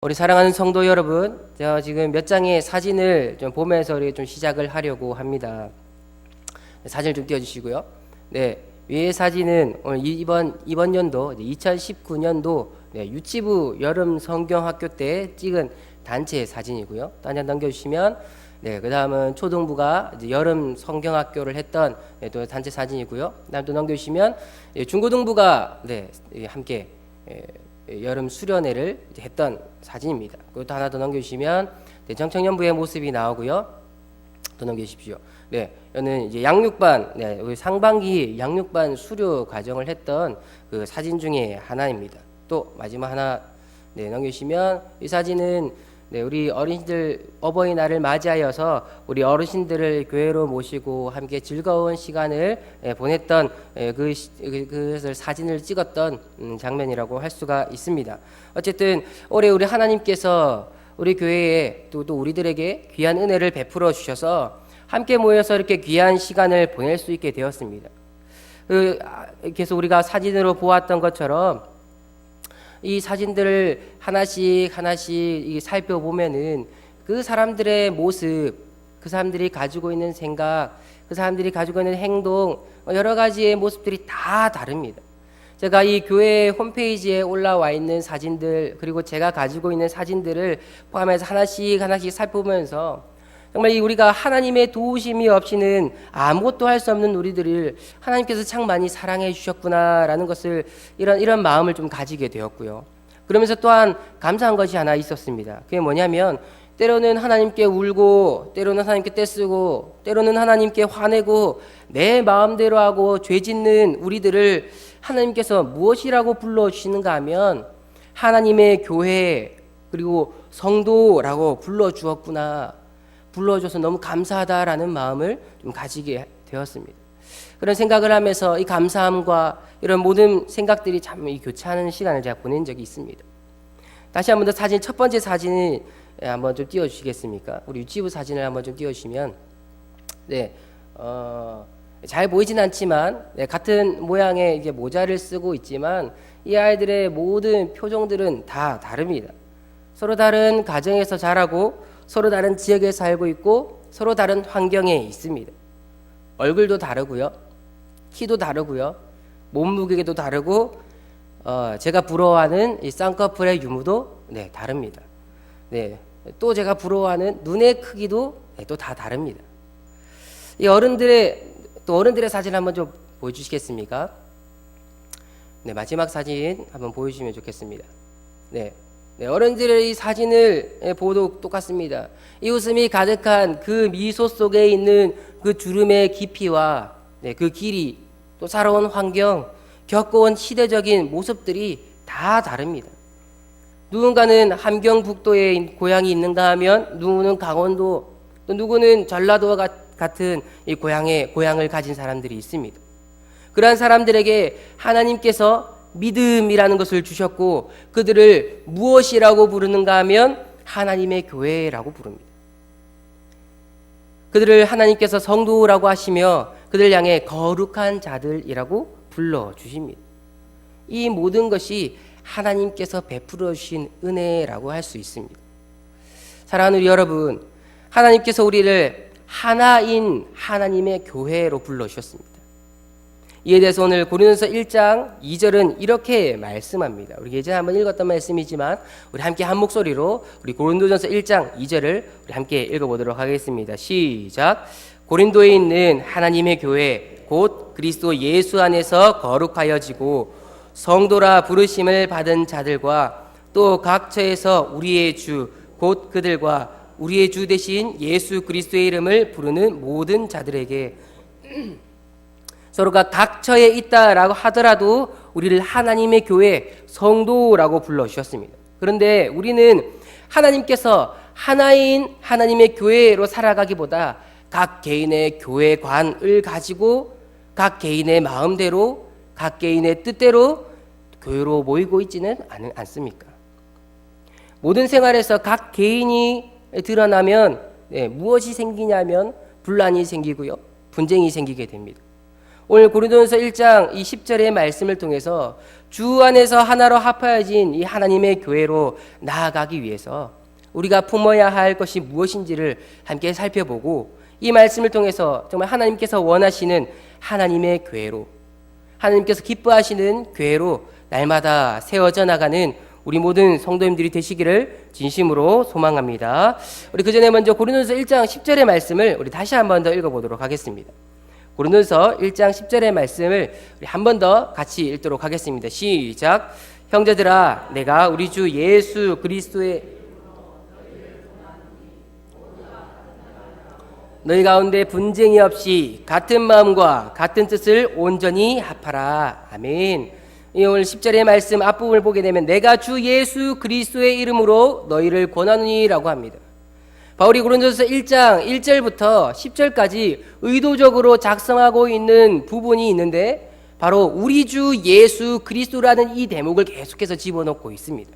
우리 사랑하는 성도 여러분, 제가 지금 몇 장의 사진을 좀 보면서 우리 좀 시작을 하려고 합니다. 사진을 좀 띄워주시고요. 네, 위의 사진은 오늘 이번 연도 2019년도 유치부 여름 성경학교 때 찍은 단체 사진이고요. 또 한 장 넘겨주시면 그 다음은 초등부가 이제 여름 성경학교를 했던 또 단체 사진이고요. 다음 또 넘겨주시면 중고등부가 함께 여름 수련회를 했던 사진입니다. 그것도 하나 더 넘겨주시면 정청년부의 모습이 나오고요. 또 넘겨주십시오. 여기는 이제 양육반, 우리 상반기 양육반 수료 과정을 했던 그 사진 중에 하나입니다. 또 마지막 하나 넘겨주시면 이 사진은 우리 어르신들 어버이날을 맞이하여서 우리 어르신들을 교회로 모시고 함께 즐거운 시간을 보냈던 그 사진을 찍었던 장면이라고 할 수가 있습니다. 어쨌든 올해 우리 하나님께서 우리 교회에 또 우리들에게 귀한 은혜를 베풀어 주셔서 함께 모여서 이렇게 귀한 시간을 보낼 수 있게 되었습니다. 그래서 우리가 사진으로 보았던 것처럼 이 사진들을 하나씩 살펴보면은 그 사람들의 모습, 그 사람들이 가지고 있는 생각, 그 사람들이 가지고 있는 행동, 여러 가지의 모습들이 다 다릅니다. 제가 이 교회 홈페이지에 올라와 있는 사진들, 그리고 제가 가지고 있는 사진들을 포함해서 하나씩 살펴보면서 정말 우리가 하나님의 도우심이 없이는 아무것도 할 수 없는 우리들을 하나님께서 참 많이 사랑해 주셨구나라는 것을 이런 마음을 좀 가지게 되었고요. 그러면서 또한 감사한 것이 하나 있었습니다. 그게 뭐냐면 때로는 하나님께 울고, 때로는 하나님께 떼쓰고, 때로는 하나님께 화내고, 내 마음대로 하고 죄 짓는 우리들을 하나님께서 무엇이라고 불러주시는가 하면 하나님의 교회 그리고 성도라고 불러주었구나, 불러줘서 너무 감사하다라는 마음을 좀 가지게 되었습니다. 그런 생각을 하면서 이 감사함과 이런 모든 생각들이 참 교차하는 시간을 제가 보낸 적이 있습니다. 다시 한번 더 사진, 첫 번째 사진을 한번 좀 띄워주시겠습니까? 우리 유치부 사진을 한번 좀 띄워주시면, 잘 보이진 않지만 같은 모양의 이제 모자를 쓰고 있지만 이 아이들의 모든 표정들은 다 다릅니다. 서로 다른 가정에서 자라고 서로 다른 지역에 살고 있고 서로 다른 환경에 있습니다. 얼굴도 다르고요, 키도 다르고요, 몸무게도 다르고, 제가 부러워하는 이 쌍꺼풀의 유무도 다릅니다. 또 제가 부러워하는 눈의 크기도 또 다 다릅니다. 이 어른들의 사진 한번 좀 보여주시겠습니까? 마지막 사진 한번 보여주시면 좋겠습니다. 어른들의 이 사진을 보도 똑같습니다. 이 웃음이 가득한 그 미소 속에 있는 그 주름의 깊이와 그 길이, 또 살아온 환경, 겪어온 시대적인 모습들이 다 다릅니다. 누군가는 함경북도에 고향이 있는가 하면 누구는 강원도, 또 누구는 전라도와 같은 이 고향을 가진 사람들이 있습니다. 그러한 사람들에게 하나님께서 믿음이라는 것을 주셨고 그들을 무엇이라고 부르는가 하면 하나님의 교회라고 부릅니다. 그들을 하나님께서 성도라고 하시며 그들 향해 거룩한 자들이라고 불러주십니다. 이 모든 것이 하나님께서 베풀어 주신 은혜라고 할 수 있습니다. 사랑하는 우리 여러분, 하나님께서 우리를 하나인 하나님의 교회로 불러주셨습니다. 이에 대해서 오늘 고린도전서 1장 2절은 이렇게 말씀합니다. 우리 예전에 한번 읽었던 말씀이지만 우리 함께 한 목소리로 우리 고린도전서 1장 2절을 우리 함께 읽어보도록 하겠습니다. 시작. 고린도에 있는 하나님의 교회 곧 그리스도 예수 안에서 거룩하여지고 성도라 부르심을 받은 자들과 또 각 처에서 우리의 주 곧 그들과 우리의 주 대신 예수 그리스도의 이름을 부르는 모든 자들에게 서로가 각처에 있다라고 하더라도 우리를 하나님의 교회 성도라고 불러주셨습니다. 그런데 우리는 하나님께서 하나인 하나님의 교회로 살아가기보다 각 개인의 교회관을 가지고 각 개인의 마음대로 각 개인의 뜻대로 교회로 모이고 있지는 않습니까? 모든 생활에서 각 개인이 드러나면 무엇이 생기냐면 분란이 생기고요, 분쟁이 생기게 됩니다. 오늘 고린도전서 1장 이 10절의 말씀을 통해서 주 안에서 하나로 합하여진 이 하나님의 교회로 나아가기 위해서 우리가 품어야 할 것이 무엇인지를 함께 살펴보고, 이 말씀을 통해서 정말 하나님께서 원하시는 하나님의 교회로, 하나님께서 기뻐하시는 교회로 날마다 세워져 나가는 우리 모든 성도님들이 되시기를 진심으로 소망합니다. 우리 그 전에 먼저 고린도전서 1장 10절의 말씀을 우리 다시 한 번 더 읽어보도록 하겠습니다. 고린도전서 1장 10절의 말씀을 우리 한 번 더 같이 읽도록 하겠습니다. 시작. 형제들아, 내가 우리 주 예수 그리스도의 너희 가운데 분쟁이 없이 같은 마음과 같은 뜻을 온전히 합하라. 아멘. 오늘 10절의 말씀 앞부분을 보게 되면 내가 주 예수 그리스도의 이름으로 너희를 권하노니 라고 합니다. 바울이 고린도전서 1장 1절부터 10절까지 의도적으로 작성하고 있는 부분이 있는데, 바로 우리 주 예수 그리스도라는 이 대목을 계속해서 집어넣고 있습니다.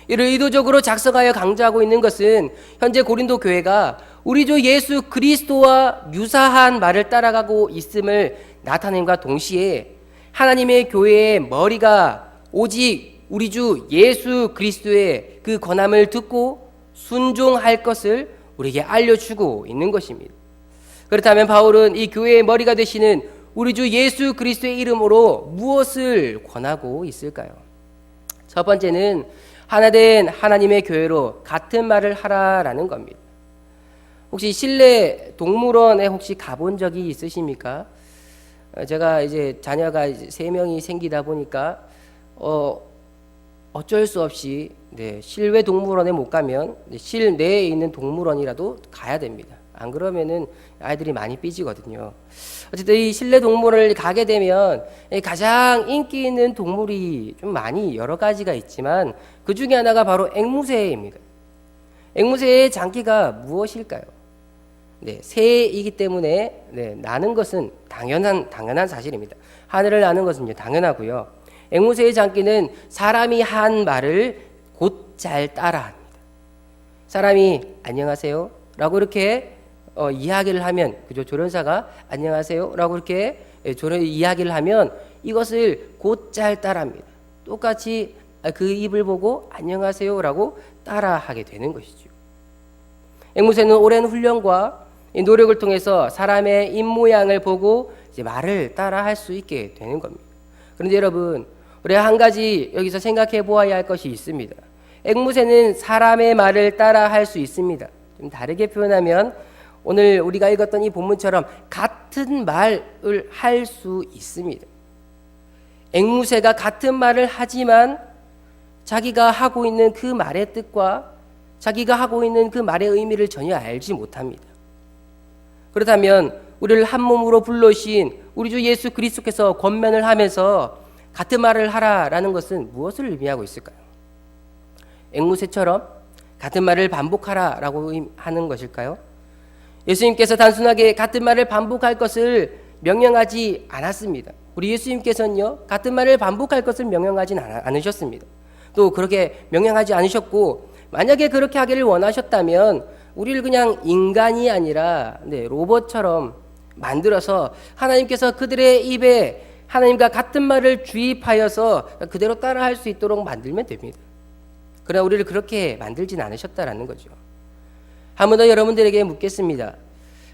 이를 의도적으로 작성하여 강조하고 있는 것은 현재 고린도 교회가 우리 주 예수 그리스도와 유사한 말을 따라가고 있음을 나타냄과 동시에 하나님의 교회의 머리가 오직 우리 주 예수 그리스도의 그 권함을 듣고 순종할 것을 우리에게 알려주고 있는 것입니다. 그렇다면 바울은 이 교회의 머리가 되시는 우리 주 예수 그리스도의 이름으로 무엇을 권하고 있을까요? 첫 번째는 하나된 하나님의 교회로 같은 말을 하라라는 겁니다. 혹시 실내 동물원에 혹시 가본 적이 있으십니까? 제가 이제 자녀가 이제 3명이 생기다 보니까 어쩔 수 없이 실외 동물원에 못 가면 실내에 있는 동물원이라도 가야 됩니다. 안 그러면은 아이들이 많이 삐지거든요. 어쨌든 이 실내 동물원을 가게 되면 가장 인기 있는 동물이 좀 많이 여러 가지가 있지만 그 중에 하나가 바로 앵무새입니다. 앵무새의 장기가 무엇일까요? 새이기 때문에 나는 것은 당연한 사실입니다. 하늘을 나는 것은 당연하고요. 앵무새의 장기는 사람이 한 말을 곧잘 따라합니다. 사람이 안녕하세요 라고 이렇게 이야기를 하면, 그죠? 조련사가 안녕하세요 라고 이렇게 이야기를 하면 이것을 곧잘 따라합니다. 똑같이 그 입을 보고 안녕하세요 라고 따라하게 되는 것이죠. 앵무새는 오랜 훈련과 노력을 통해서 사람의 입모양을 보고 이제 말을 따라할 수 있게 되는 겁니다. 그런데 여러분, 우리 한 가지 여기서 생각해 보아야 할 것이 있습니다. 앵무새는 사람의 말을 따라할 수 있습니다. 좀 다르게 표현하면 오늘 우리가 읽었던 이 본문처럼 같은 말을 할 수 있습니다. 앵무새가 같은 말을 하지만 자기가 하고 있는 그 말의 뜻과 자기가 하고 있는 그 말의 의미를 전혀 알지 못합니다. 그렇다면 우리를 한 몸으로 불러신 우리 주 예수 그리스도께서 권면을 하면서 같은 말을 하라라는 것은 무엇을 의미하고 있을까요? 앵무새처럼 같은 말을 반복하라라고 하는 것일까요? 예수님께서 단순하게 같은 말을 반복할 것을 명령하지 않았습니다. 우리 예수님께서는요, 같은 말을 반복할 것을 명령하진 않으셨습니다. 또 그렇게 명령하지 않으셨고, 만약에 그렇게 하기를 원하셨다면 우리를 그냥 인간이 아니라 로봇처럼 만들어서 하나님께서 그들의 입에 하나님과 같은 말을 주입하여서 그대로 따라할 수 있도록 만들면 됩니다. 그러나 우리를 그렇게 만들진 않으셨다라는 거죠. 한 번 더 여러분들에게 묻겠습니다.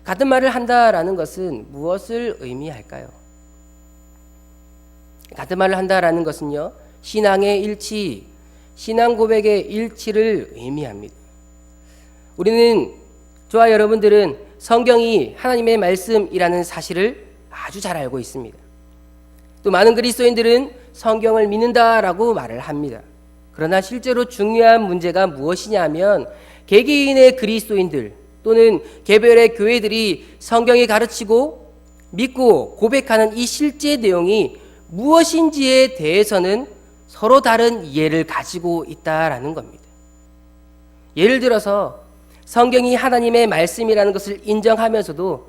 같은 말을 한다라는 것은 무엇을 의미할까요? 같은 말을 한다라는 것은요, 신앙의 일치, 신앙 고백의 일치를 의미합니다. 우리는, 저와 여러분들은 성경이 하나님의 말씀이라는 사실을 아주 잘 알고 있습니다. 또 많은 그리스도인들은 성경을 믿는다라고 말을 합니다. 그러나 실제로 중요한 문제가 무엇이냐면, 개개인의 그리스도인들 또는 개별의 교회들이 성경이 가르치고 믿고 고백하는 이 실제 내용이 무엇인지에 대해서는 서로 다른 이해를 가지고 있다라는 겁니다. 예를 들어서 성경이 하나님의 말씀이라는 것을 인정하면서도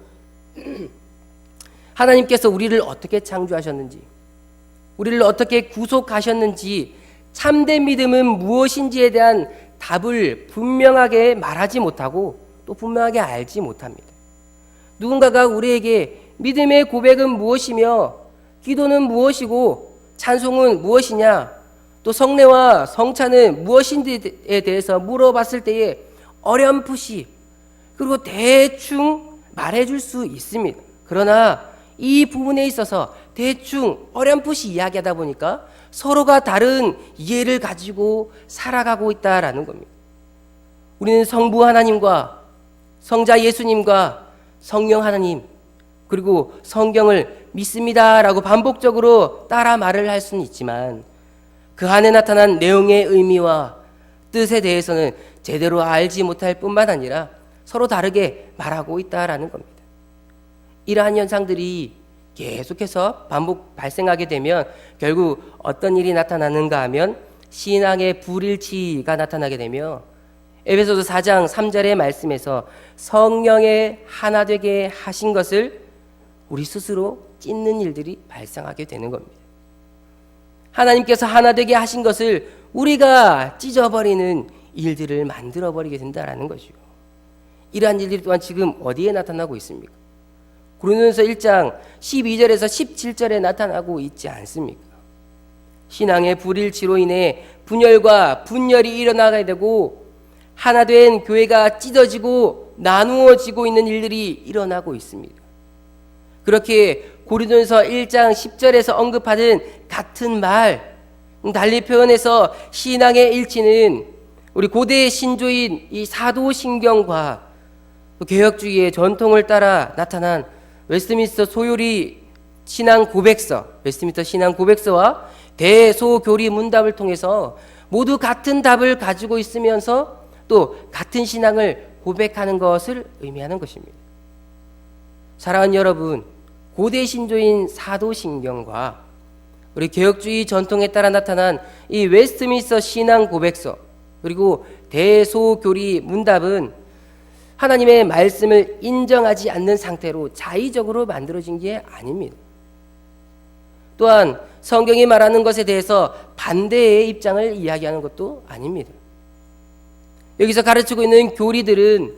하나님께서 우리를 어떻게 창조하셨는지, 우리를 어떻게 구속하셨는지, 참된 믿음은 무엇인지에 대한 답을 분명하게 말하지 못하고 또 분명하게 알지 못합니다. 누군가가 우리에게 믿음의 고백은 무엇이며 기도는 무엇이고 찬송은 무엇이냐, 또 성례와 성찬은 무엇인지에 대해서 물어봤을 때에 어렴풋이 그리고 대충 말해줄 수 있습니다. 그러나 이 부분에 있어서 대충 어렴풋이 이야기하다 보니까 서로가 다른 이해를 가지고 살아가고 있다라는 겁니다. 우리는 성부 하나님과 성자 예수님과 성령 하나님 그리고 성경을 믿습니다라고 반복적으로 따라 말을 할 수는 있지만 그 안에 나타난 내용의 의미와 뜻에 대해서는 제대로 알지 못할 뿐만 아니라 서로 다르게 말하고 있다라는 겁니다. 이러한 현상들이 계속해서 반복 발생하게 되면 결국 어떤 일이 나타나는가 하면 신앙의 불일치가 나타나게 되며 에베소서 4장 3절의 말씀에서 성령의 하나 되게 하신 것을 우리 스스로 찢는 일들이 발생하게 되는 겁니다. 하나님께서 하나 되게 하신 것을 우리가 찢어버리는 일들을 만들어버리게 된다는 것이요. 이러한 일들이 또한 지금 어디에 나타나고 있습니까? 고린도전서 1장 12절에서 17절에 나타나고 있지 않습니까? 신앙의 불일치로 인해 분열과 분열이 일어나게 되고 하나 된 교회가 찢어지고 나누어지고 있는 일들이 일어나고 있습니다. 그렇게 고린도전서 1장 10절에서 언급하는 같은 말, 달리 표현해서 신앙의 일치는 우리 고대 신조인 이 사도신경과 개혁주의의 전통을 따라 나타난 웨스트민스터 소요리 신앙 고백서, 웨스트민스터 신앙 고백서와 대소교리 문답을 통해서 모두 같은 답을 가지고 있으면서 또 같은 신앙을 고백하는 것을 의미하는 것입니다. 사랑하는 여러분, 고대 신조인 사도신경과 우리 개혁주의 전통에 따라 나타난 이 웨스트민스터 신앙 고백서 그리고 대소교리 문답은 하나님의 말씀을 인정하지 않는 상태로 자의적으로 만들어진 게 아닙니다. 또한 성경이 말하는 것에 대해서 반대의 입장을 이야기하는 것도 아닙니다. 여기서 가르치고 있는 교리들은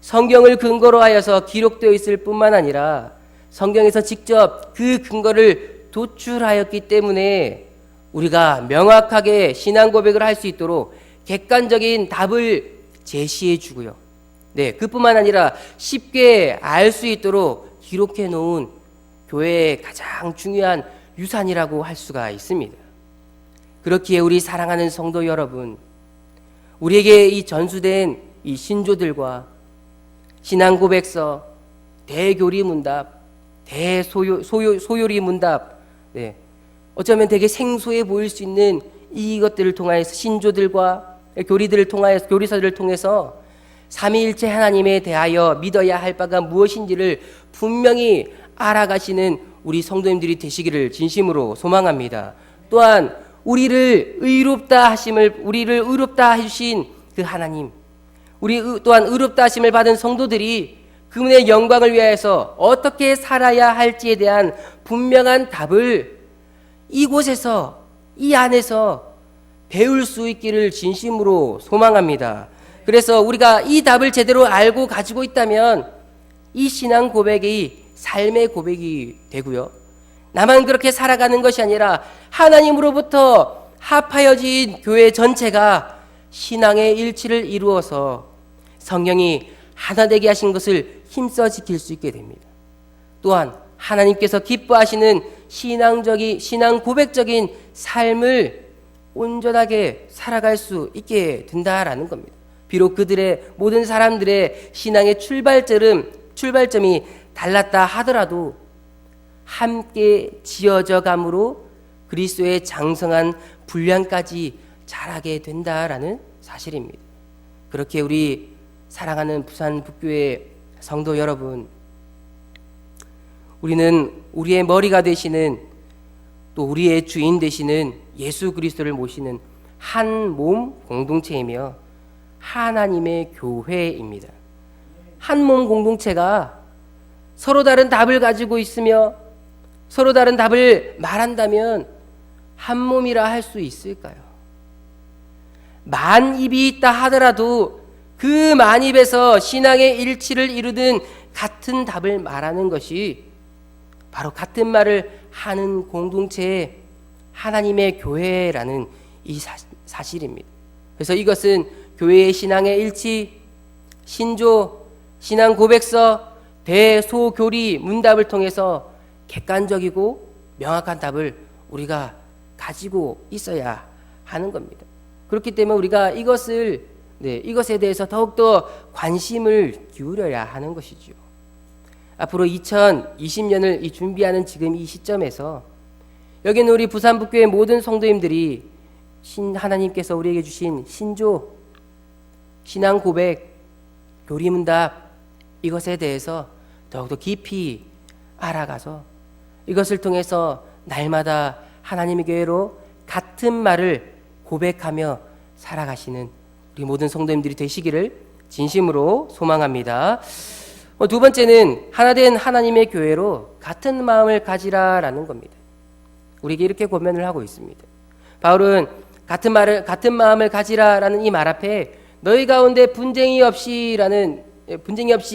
성경을 근거로 하여서 기록되어 있을 뿐만 아니라 성경에서 직접 그 근거를 도출하였기 때문에 우리가 명확하게 신앙 고백을 할 수 있도록 객관적인 답을 제시해 주고요. 네, 그뿐만 아니라 쉽게 알 수 있도록 기록해 놓은 교회의 가장 중요한 유산이라고 할 수가 있습니다. 그렇기에 우리 사랑하는 성도 여러분, 우리에게 이 전수된 이 신조들과 신앙 고백서, 대교리 문답, 소요리 문답, 네, 어쩌면 되게 생소해 보일 수 있는 이것들을 통하여서 신조들과 교리들을 통하여서 교리서들을 통해서 삼위일체 하나님에 대하여 믿어야 할 바가 무엇인지를 분명히 알아가시는 우리 성도님들이 되시기를 진심으로 소망합니다. 또한 우리를 의롭다 해주신 그 하나님, 우리 또한 의롭다 하심을 받은 성도들이 그분의 영광을 위하여서 어떻게 살아야 할지에 대한 분명한 답을 이곳에서 이 안에서 배울 수 있기를 진심으로 소망합니다. 그래서 우리가 이 답을 제대로 알고 가지고 있다면 이 신앙 고백이 삶의 고백이 되고요. 나만 그렇게 살아가는 것이 아니라 하나님으로부터 합하여진 교회 전체가 신앙의 일치를 이루어서 성령이 하나 되게 하신 것을 힘써 지킬 수 있게 됩니다. 또한 하나님께서 기뻐하시는 신앙 고백적인 삶을 온전하게 살아갈 수 있게 된다라는 겁니다. 비록 그들의 모든 사람들의 신앙의 출발점이 달랐다 하더라도 함께 지어져 감으로 그리스도의 장성한 분량까지 자라게 된다라는 사실입니다. 그렇게 우리 사랑하는 부산 북교회 성도 여러분, 우리는 우리의 머리가 되시는 또 우리의 주인 되시는 예수 그리스도를 모시는 한 몸 공동체이며 하나님의 교회입니다. 한 몸 공동체가 서로 다른 답을 가지고 있으며 서로 다른 답을 말한다면 한 몸이라 할 수 있을까요? 만 입이 있다 하더라도 그 만 입에서 신앙의 일치를 이루는 같은 답을 말하는 것이 바로 같은 말을 하는 공동체의 하나님의 교회라는 이 사실입니다. 그래서 이것은 교회의 신앙의 일치, 신조, 신앙 고백서, 대소교리 문답을 통해서 객관적이고 명확한 답을 우리가 가지고 있어야 하는 겁니다. 그렇기 때문에 우리가 이것에 대해서 더욱더 관심을 기울여야 하는 것이죠. 앞으로 2020년을 준비하는 지금 이 시점에서 여기는 우리 부산북교회 모든 성도님들이 하나님께서 우리에게 주신 신조, 신앙 고백, 교리문답 이것에 대해서 더욱더 깊이 알아가서 이것을 통해서 날마다 하나님의 교회로 같은 말을 고백하며 살아가시는 우리 모든 성도님들이 되시기를 진심으로 소망합니다. 두 번째는 하나된 하나님의 교회로 같은 마음을 가지라라는 겁니다. 우리에게 이렇게 권면을 하고 있습니다. 바울은 같은 마음을 가지라라는 이 말 앞에 너희 가운데 분쟁이 없이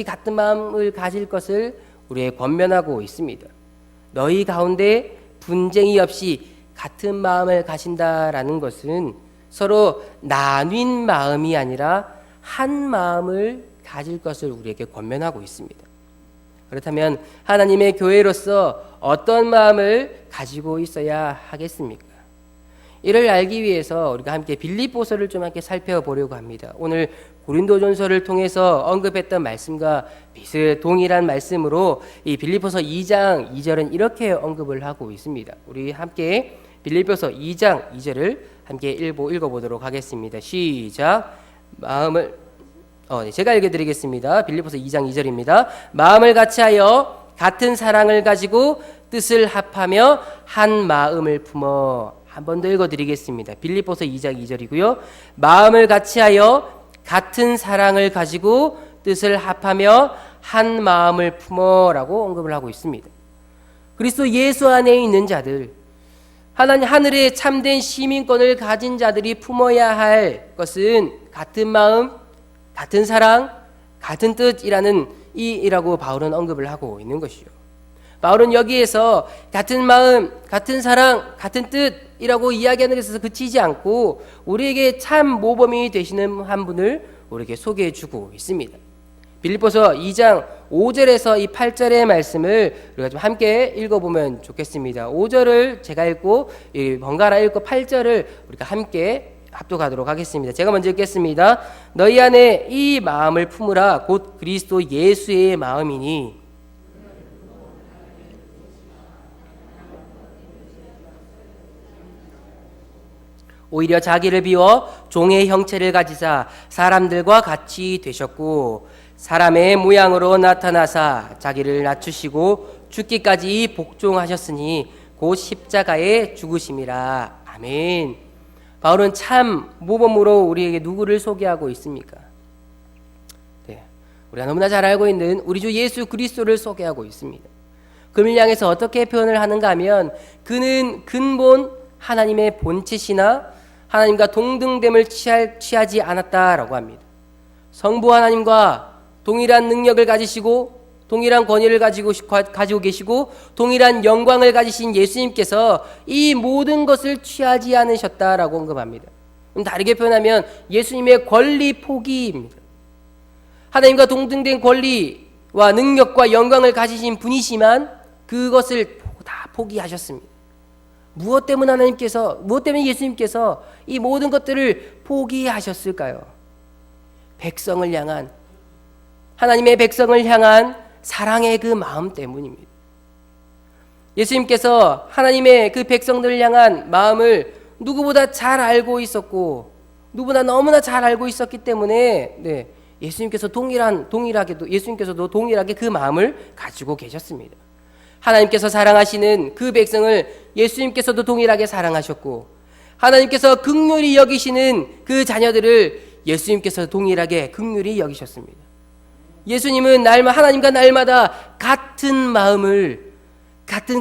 같은 마음을 가질 것을 우리에게 권면하고 있습니다. 너희 가운데 분쟁이 없이 같은 마음을 가진다라는 것은 서로 나뉜 마음이 아니라 한 마음을 가질 것을 우리에게 권면하고 있습니다. 그렇다면 하나님의 교회로서 어떤 마음을 가지고 있어야 하겠습니까? 이를 알기 위해서 우리가 함께 빌립보서를 좀 함께 살펴보려고 합니다. 오늘 고린도전서를 통해서 언급했던 말씀과 동일한 말씀으로 이 빌립보서 2장 2절은 이렇게 언급을 하고 있습니다. 우리 함께 빌립보서 2장 2절을 함께 읽어보도록 하겠습니다. 시작. 제가 읽어드리겠습니다. 빌립보서 2장 2절입니다. 마음을 같이하여 같은 사랑을 가지고 뜻을 합하며 한 마음을 품어. 한 번 더 읽어드리겠습니다. 빌립보서 2장 2절이고요. 마음을 같이하여 같은 사랑을 가지고 뜻을 합하며 한 마음을 품어라고 언급을 하고 있습니다. 그리스도 예수 안에 있는 자들, 하늘의 참된 시민권을 가진 자들이 품어야 할 것은 같은 마음, 같은 사랑, 같은 뜻이라는 이라고 바울은 언급을 하고 있는 것이죠. 바울은 여기에서 같은 마음, 같은 사랑, 같은 뜻이라고 이야기하는 것에서 그치지 않고 우리에게 참 모범이 되시는 한 분을 우리에게 소개해 주고 있습니다. 빌립보서 2장 5절에서 이 8절의 말씀을 우리가 좀 함께 읽어보면 좋겠습니다. 5절을 제가 읽고 번갈아 읽고 8절을 우리가 함께 합독하도록 하겠습니다. 제가 먼저 읽겠습니다. 너희 안에 이 마음을 품으라 곧 그리스도 예수의 마음이니 오히려 자기를 비워 종의 형체를 가지사 사람들과 같이 되셨고 사람의 모양으로 나타나사 자기를 낮추시고 죽기까지 복종하셨으니 곧 십자가에 죽으심이라. 아멘. 바울은 참 모범으로 우리에게 누구를 소개하고 있습니까? 우리가 너무나 잘 알고 있는 우리 주 예수 그리스도를 소개하고 있습니다. 그를 향해서 어떻게 표현을 하는가 하면 그는 근본 하나님의 본체시나 하나님과 동등됨을 취하지 않았다라고 합니다. 성부 하나님과 동일한 능력을 가지시고 동일한 권위를 가지고 계시고 동일한 영광을 가지신 예수님께서 이 모든 것을 취하지 않으셨다라고 언급합니다. 다르게 표현하면 예수님의 권리 포기입니다. 하나님과 동등된 권리와 능력과 영광을 가지신 분이시만 그것을 다 포기하셨습니다. 무엇 때문에 예수님께서 이 모든 것들을 포기하셨을까요? 하나님의 백성을 향한 사랑의 그 마음 때문입니다. 예수님께서 하나님의 그 백성들을 향한 마음을 누구보다 잘 알고 있었고 누구나 너무나 잘 알고 있었기 때문에 예수님께서도 동일하게 그 마음을 가지고 계셨습니다. 하나님께서 사랑하시는 그 백성을 예수님께서도 동일하게 사랑하셨고 하나님께서 긍휼히 여기시는 그 자녀들을 예수님께서 동일하게 긍휼히 여기셨습니다. 예수님은 하나님과 날마다 같은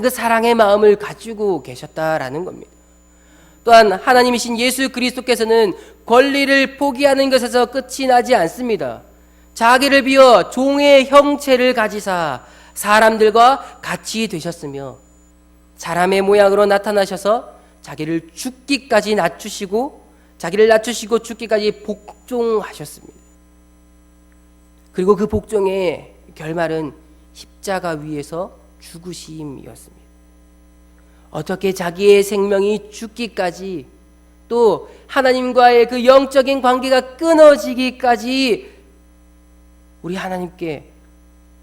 그 사랑의 마음을 가지고 계셨다라는 겁니다. 또한 하나님이신 예수 그리스도께서는 권리를 포기하는 것에서 끝이 나지 않습니다. 자기를 비워 종의 형체를 가지사 사람들과 같이 되셨으며 사람의 모양으로 나타나셔서 자기를 죽기까지 낮추시고 자기를 낮추시고 죽기까지 복종하셨습니다. 그리고 그 복종의 결말은 십자가 위에서 죽으심이었습니다. 어떻게 자기의 생명이 죽기까지 또 하나님과의 그 영적인 관계가 끊어지기까지 우리 하나님께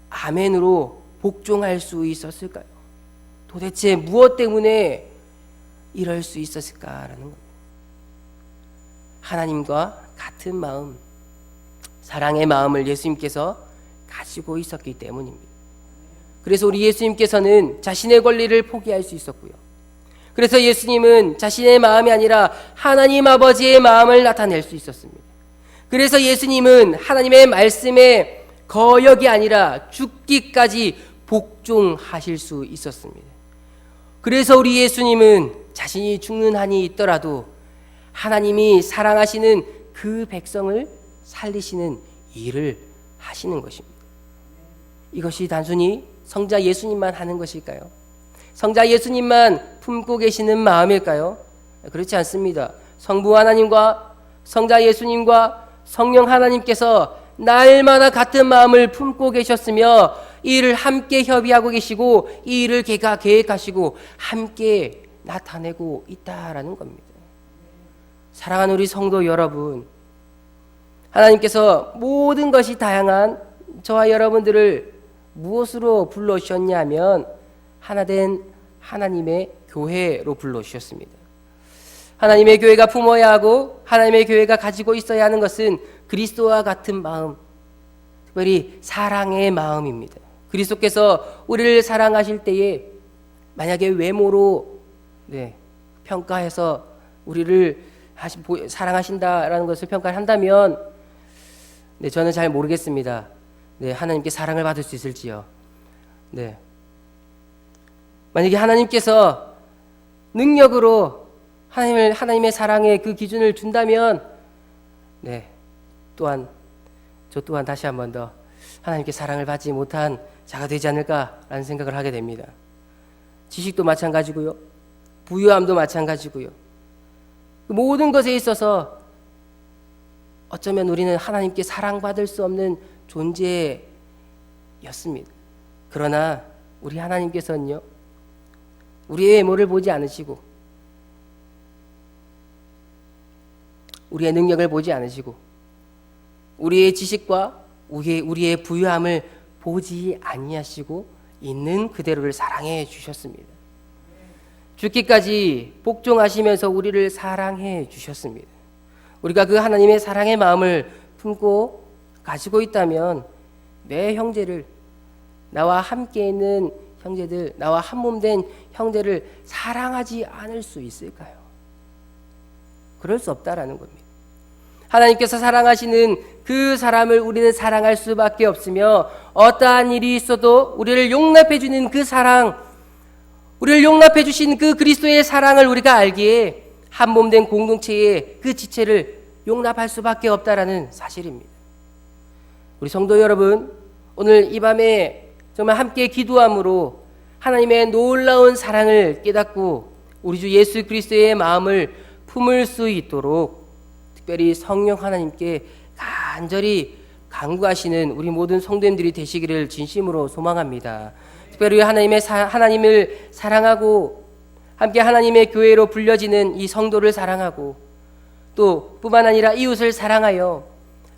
아멘으로 복종할 수 있었을까요? 도대체 무엇 때문에 이럴 수 있었을까라는 겁니다. 하나님과 같은 마음, 사랑의 마음을 예수님께서 가지고 있었기 때문입니다. 그래서 우리 예수님께서는 자신의 권리를 포기할 수 있었고요. 그래서 예수님은 자신의 마음이 아니라 하나님 아버지의 마음을 나타낼 수 있었습니다. 그래서 예수님은 하나님의 말씀에 거역이 아니라 죽기까지 복종하실 수 있었습니다. 그래서 우리 예수님은 자신이 죽는 한이 있더라도 하나님이 사랑하시는 그 백성을 살리시는 일을 하시는 것입니다. 이것이 단순히 성자 예수님만 하는 것일까요? 성자 예수님만 품고 계시는 마음일까요? 그렇지 않습니다. 성부 하나님과 성자 예수님과 성령 하나님께서 날마다 같은 마음을 품고 계셨으며 이 일을 함께 협의하고 계시고 이 일을 계획하시고 함께 나타내고 있다라는 겁니다. 사랑하는 우리 성도 여러분, 하나님께서 모든 것이 다양한 저와 여러분들을 무엇으로 불러주셨냐면 하나된 하나님의 교회로 불러주셨습니다. 하나님의 교회가 품어야 하고 하나님의 교회가 가지고 있어야 하는 것은 그리스도와 같은 마음, 특별히 사랑의 마음입니다. 그리스도께서 우리를 사랑하실 때에 만약에 외모로 평가해서 우리를 사랑하신다라는 것을 평가를 한다면 저는 잘 모르겠습니다. 하나님께 사랑을 받을 수 있을지요. 만약에 하나님께서 능력으로 하나님의 사랑의 그 기준을 준다면 저 또한 다시 한 번 더 하나님께 사랑을 받지 못한 자가 되지 않을까라는 생각을 하게 됩니다. 지식도 마찬가지고요. 부유함도 마찬가지고요. 모든 것에 있어서 어쩌면 우리는 하나님께 사랑받을 수 없는 존재였습니다. 그러나 우리 하나님께서는요, 우리의 외모를 보지 않으시고 우리의 능력을 보지 않으시고 우리의 지식과 우리의 부유함을 보지 아니하시고 있는 그대로를 사랑해 주셨습니다. 죽기까지 복종하시면서 우리를 사랑해 주셨습니다. 우리가 그 하나님의 사랑의 마음을 품고 가지고 있다면 내 형제를, 나와 함께 있는 형제들, 나와 한 몸 된 형제를 사랑하지 않을 수 있을까요? 그럴 수 없다라는 겁니다. 하나님께서 사랑하시는 그 사람을 우리는 사랑할 수밖에 없으며 어떠한 일이 있어도 우리를 용납해 주는 그 사랑, 우리를 용납해 주신 그 그리스도의 사랑을 우리가 알기에 한 몸 된 공동체의 그 지체를 용납할 수밖에 없다라는 사실입니다. 우리 성도 여러분, 오늘 이 밤에 정말 함께 기도함으로 하나님의 놀라운 사랑을 깨닫고 우리 주 예수 그리스도의 마음을 품을 수 있도록 특별히 성령 하나님께 간절히 간구하시는 우리 모든 성도님들이 되시기를 진심으로 소망합니다. 특별히 하나님을 사랑하고 함께 하나님의 교회로 불려지는 이 성도를 사랑하고 또 뿐만 아니라 이웃을 사랑하여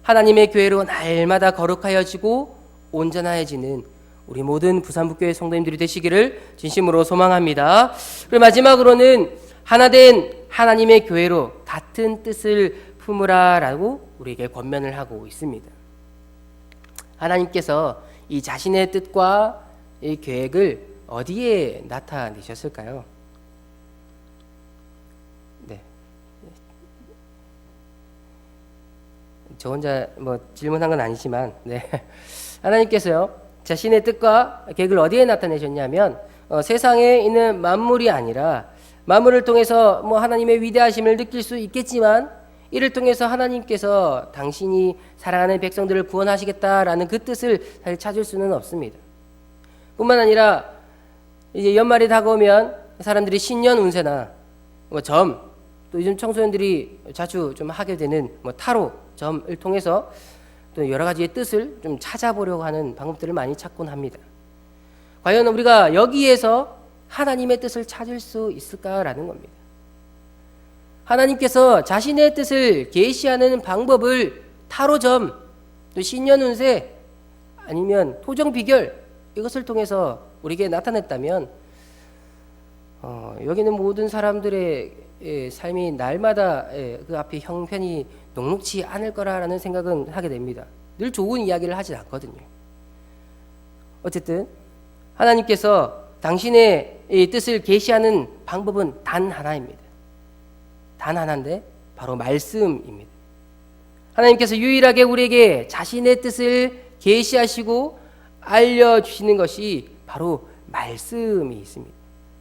하나님의 교회로 날마다 거룩하여지고 온전하여지는 우리 모든 부산북교회 성도님들이 되시기를 진심으로 소망합니다. 그리고 마지막으로는 하나된 하나님의 교회로 같은 뜻을 품으라라고 우리에게 권면을 하고 있습니다. 하나님께서 이 자신의 뜻과 이 계획을 어디에 나타내셨을까요? 저 혼자 질문한 건 아니지만 하나님께서요 자신의 뜻과 계획을 어디에 나타내셨냐면 세상에 있는 만물이 아니라 만물을 통해서 하나님의 위대하심을 느낄 수 있겠지만 이를 통해서 하나님께서 당신이 사랑하는 백성들을 구원하시겠다라는 그 뜻을 사실 찾을 수는 없습니다. 뿐만 아니라 이제 연말이 다가오면 사람들이 신년 운세나 또 요즘 청소년들이 자주 좀 하게 되는 타로 점을 통해서 또 여러 가지의 뜻을 좀 찾아보려고 하는 방법들을 많이 찾곤 합니다. 과연 우리가 여기에서 하나님의 뜻을 찾을 수 있을까라는 겁니다. 하나님께서 자신의 뜻을 계시하는 방법을 타로점, 또 신년운세 아니면 토정비결 이것을 통해서 우리에게 나타냈다면 여기는 모든 사람들의 삶이 날마다 그 앞에 형편이 녹록지 않을 거라는 생각은 하게 됩니다. 늘 좋은 이야기를 하진 않거든요. 어쨌든 하나님께서 당신의 뜻을 계시하는 방법은 단 하나입니다. 단 하나인데 바로 말씀입니다. 하나님께서 유일하게 우리에게 자신의 뜻을 계시하시고 알려주시는 것이 바로 말씀이 있습니다.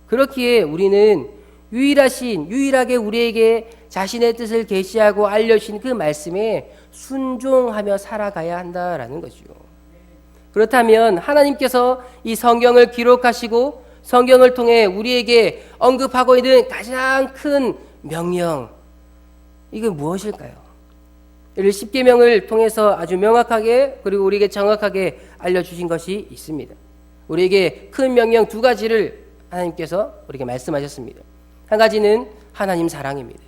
그렇기에 우리는 유일하게 우리에게 자신의 뜻을 계시하고 알려주신 그 말씀에 순종하며 살아가야 한다라는 거죠. 그렇다면 하나님께서 이 성경을 기록하시고 성경을 통해 우리에게 언급하고 있는 가장 큰 명령, 이게 무엇일까요? 이를 십계명을 통해서 아주 명확하게 그리고 우리에게 정확하게 알려주신 것이 있습니다. 우리에게 큰 명령 두 가지를 하나님께서 우리에게 말씀하셨습니다. 한 가지는 하나님 사랑입니다.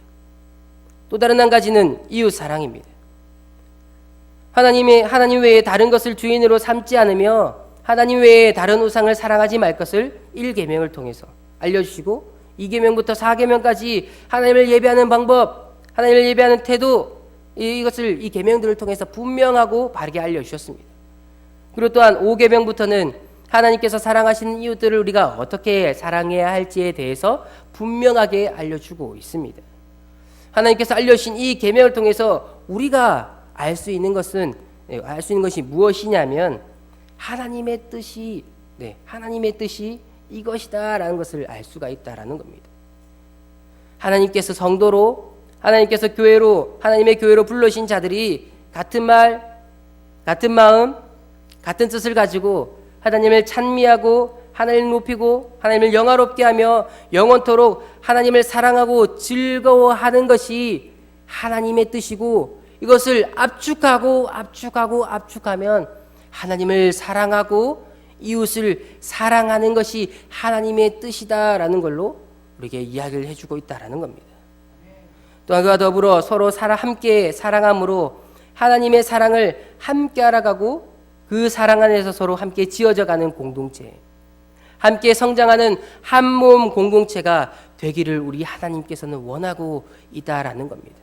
또 다른 한 가지는 이웃 사랑입니다. 하나님 외에 다른 것을 주인으로 삼지 않으며 하나님 외에 다른 우상을 사랑하지 말 것을 1계명을 통해서 알려주시고 2계명부터 4계명까지 하나님을 예배하는 방법, 하나님을 예배하는 태도, 이것을 이 계명들을 통해서 분명하고 바르게 알려주셨습니다. 그리고 또한 5계명부터는 하나님께서 사랑하시는 이웃들을 우리가 어떻게 사랑해야 할지에 대해서 분명하게 알려주고 있습니다. 하나님께서 알려주신 이 계명을 통해서 우리가 알 수 있는 것이 무엇이냐면 하나님의 뜻이 이것이다라는 것을 알 수가 있다라는 겁니다. 하나님께서 성도로, 하나님께서 교회로, 하나님의 교회로 불러신 자들이 같은 말, 같은 마음, 같은 뜻을 가지고 하나님을 찬미하고 하나님을 높이고 하나님을 영화롭게 하며 영원토록 하나님을 사랑하고 즐거워하는 것이 하나님의 뜻이고, 이것을 압축하면 하나님을 사랑하고 이웃을 사랑하는 것이 하나님의 뜻이다라는 걸로 우리에게 이야기를 해주고 있다라는 겁니다. 또한 그와 더불어 서로 함께 사랑함으로 하나님의 사랑을 함께 알아가고 그 사랑 안에서 서로 함께 지어져가는 공동체, 함께 성장하는 한 몸 공동체가 되기를 우리 하나님께서는 원하고 있다라는 겁니다.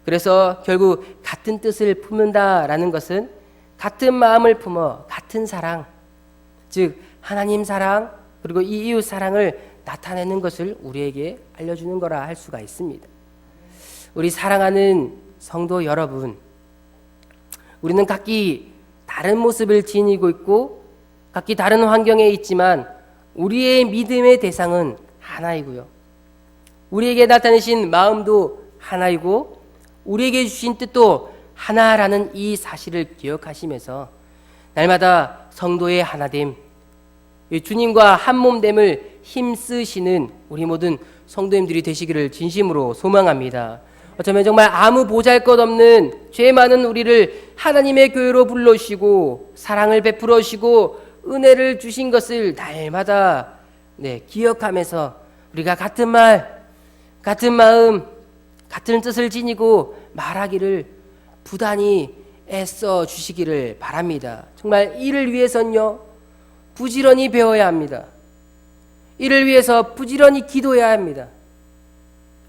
그래서 결국 같은 뜻을 품는다라는 것은 같은 마음을 품어 같은 사랑, 즉 하나님 사랑 그리고 이 이웃 사랑을 나타내는 것을 우리에게 알려주는 거라 할 수가 있습니다. 우리 사랑하는 성도 여러분, 우리는 각기 다른 모습을 지니고 있고 각기 다른 환경에 있지만 우리의 믿음의 대상은 하나이고요. 우리에게 나타내신 마음도 하나이고 우리에게 주신 뜻도 하나라는 이 사실을 기억하시면서 날마다 성도의 하나됨, 주님과 한몸됨을 힘쓰시는 우리 모든 성도님들이 되시기를 진심으로 소망합니다. 어쩌면 정말 아무 보잘것없는 죄 많은 우리를 하나님의 교회로 불러주시고 사랑을 베풀어 주시고 은혜를 주신 것을 날마다 기억하면서 우리가 같은 말, 같은 마음, 같은 뜻을 지니고 말하기를 부단히 애써 주시기를 바랍니다. 정말 이를 위해서는요, 부지런히 배워야 합니다. 이를 위해서 부지런히 기도해야 합니다.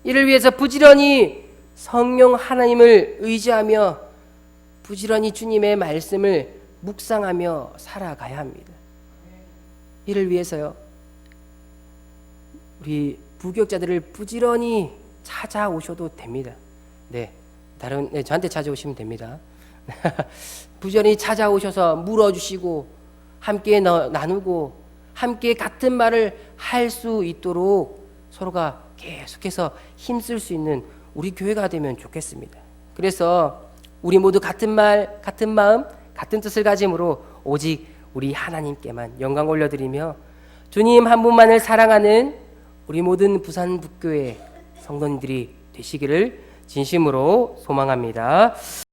이를 위해서 부지런히 성령 하나님을 의지하며 부지런히 주님의 말씀을 묵상하며 살아가야 합니다. 이를 위해서요, 우리 부교육자들을 부지런히 찾아오셔도 됩니다. 저한테 찾아오시면 됩니다. 부지런히 찾아오셔서 물어주시고 함께 나누고 함께 같은 말을 할 수 있도록 서로가 계속해서 힘쓸 수 있는 우리 교회가 되면 좋겠습니다. 그래서 우리 모두 같은 말, 같은 마음, 같은 뜻을 가짐으로 오직 우리 하나님께만 영광 올려드리며 주님 한 분만을 사랑하는 우리 모든 부산 북교회 성도님들이 되시기를 진심으로 소망합니다.